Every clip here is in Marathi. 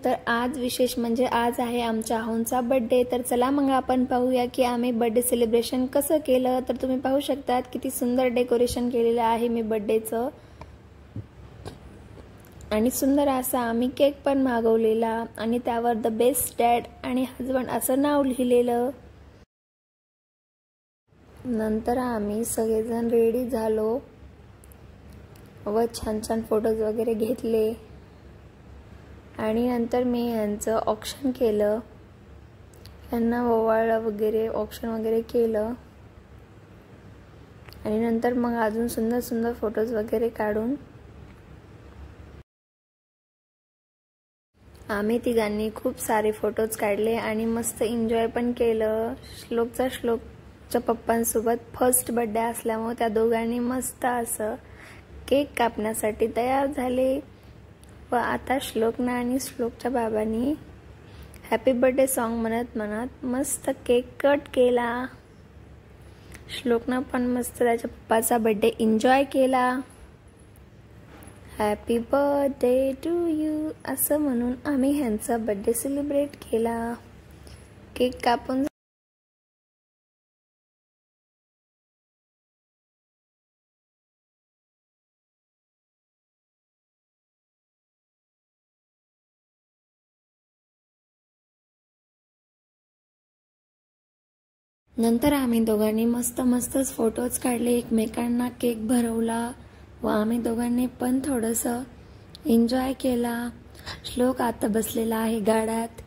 तर आज विशेष म्हणजे आज आहे आमच्या आहोंचा बर्थडे। तर चला मग आपण पाहूया की आम्ही बर्थडे सेलिब्रेशन कसं केलं। तर तुम्ही पाहू शकतात किती सुंदर डेकोरेशन केलेलं आहे मी बर्थडेचं, आणि सुंदर असा आम्ही केक पण मागवलेला आणि त्यावर द बेस्ट डॅड आणि हजबंड असं नाव लिहिलेलं। नंतर आम्ही सगळेजण रेडी झालो व छान छान फोटोज वगैरे घेतले आणि नंतर मी यांचं ऑक्शन केलं, यांना ओवाळलं वगैरे, ऑक्शन वगैरे केलं आणि नंतर मग अजून सुंदर सुंदर फोटोज वगैरे काढून आम्ही तिघांनी खूप सारे फोटोज काढले आणि मस्त एन्जॉय पण केलं। श्लोकच्या पप्पांसोबत फर्स्ट बर्थडे असल्यामुळे त्या दोघांनी मस्त असं केक कापण्यासाठी तयार झाले व आता श्लोकना आणि श्लोकच्या बाबांनी हॅपी बर्थडे सॉन्ग म्हणत म्हणत मस्त केक कट केला। श्लोकना पण मस्त त्याच्या पप्पाचा बर्थडे एन्जॉय केला। हॅपी बर्थडे टू यू असं म्हणून आम्ही ह्यांचा बर्थडे सेलिब्रेट केला। केक कापून नंतर आम्ही दोघांनी मस्तच फोटोज काढले, एकमेकांना केक भरवला व आम्ही दोघांनी पण थोडंसं एन्जॉय केला। श्लोक आता बसलेला आहे गाड्यात,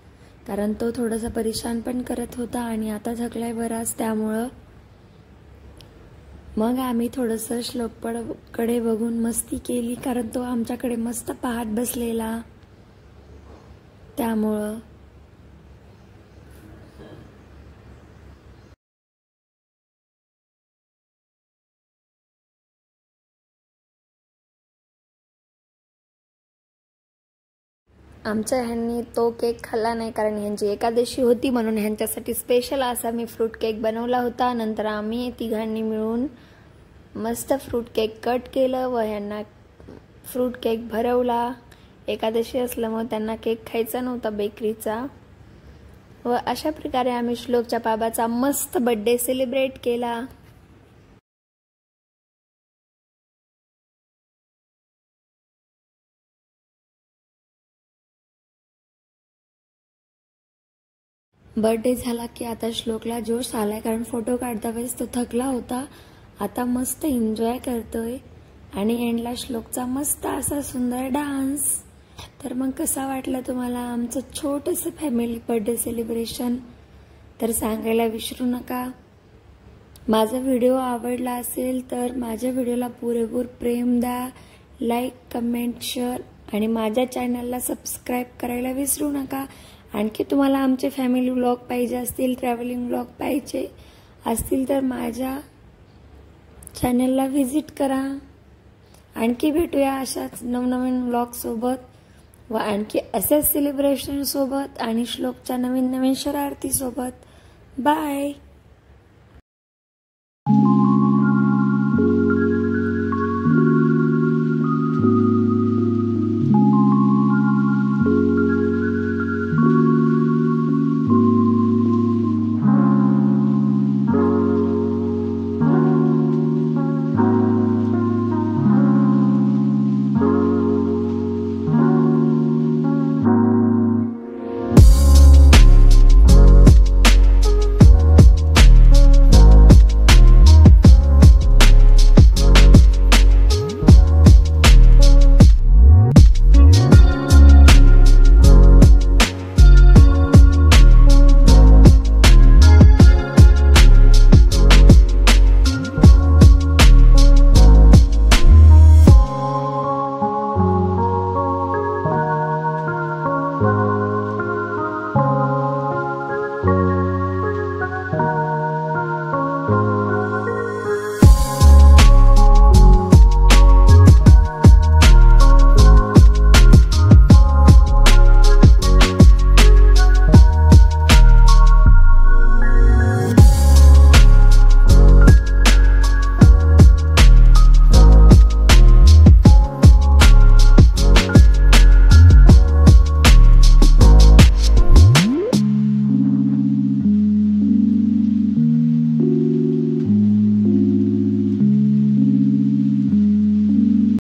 कारण तो थोडासा परेशान पण करत होता आणि आता थकलाय बराच, त्यामुळं मग आम्ही थोडंसं श्लोककडे बघून मस्ती केली, कारण तो आमच्याकडे मस्त पाहत बसलेला, त्यामुळं आमच्या ह्यांनी तो केक खाल्ला नाही, कारण यांची एकादशी होती म्हणून ह्यांच्यासाठी स्पेशल असा मी फ्रूट केक बनवला होता। नंतर आम्ही तिघांनी मिळून मस्त फ्रूट केक कट केलं व ह्यांना फ्रूट केक भरवला। एकादशी असल्यामुळे त्यांना केक खायचा नव्हता बेकरीचा व अशा प्रकारे आम्ही श्लोकच्या बाबाचा मस्त बर्थडे सेलिब्रेट केला। बर्थडे झाला की आता श्लोकला जोश आलाय, कारण फोटो काढता वेळेस तो थकला होता, आता मस्त एन्जॉय करतोय आणि एंडला श्लोकचा मस्त असा सुंदर डान्स। तर मग कसा वाटला तुम्हाला आमचं छोटंसं फॅमिली बर्थडे सेलिब्रेशन? तर सांगायला विसरू नका। माझा व्हिडिओ आवडला असेल तर माझ्या व्हिडिओला पुरेपूर प्रेम द्या, लाईक, कमेंट, शेअर आणि माझ्या चॅनलला सबस्क्राईब करायला विसरू नका। आणखी तुम्हाला आमचे फॅमिली व्लॉग पाहिजे असतील, ट्रॅव्हलिंग व्लॉग पाहिजे असतील तर माझ्या चॅनलला व्हिजिट करा। आणखी भेटूया अशाच नवनवीन व्लॉग सोबत व आणखी असेच सेलिब्रेशन सोबत आणि श्लोकच्या नवीन शरारती सोबत। बाय।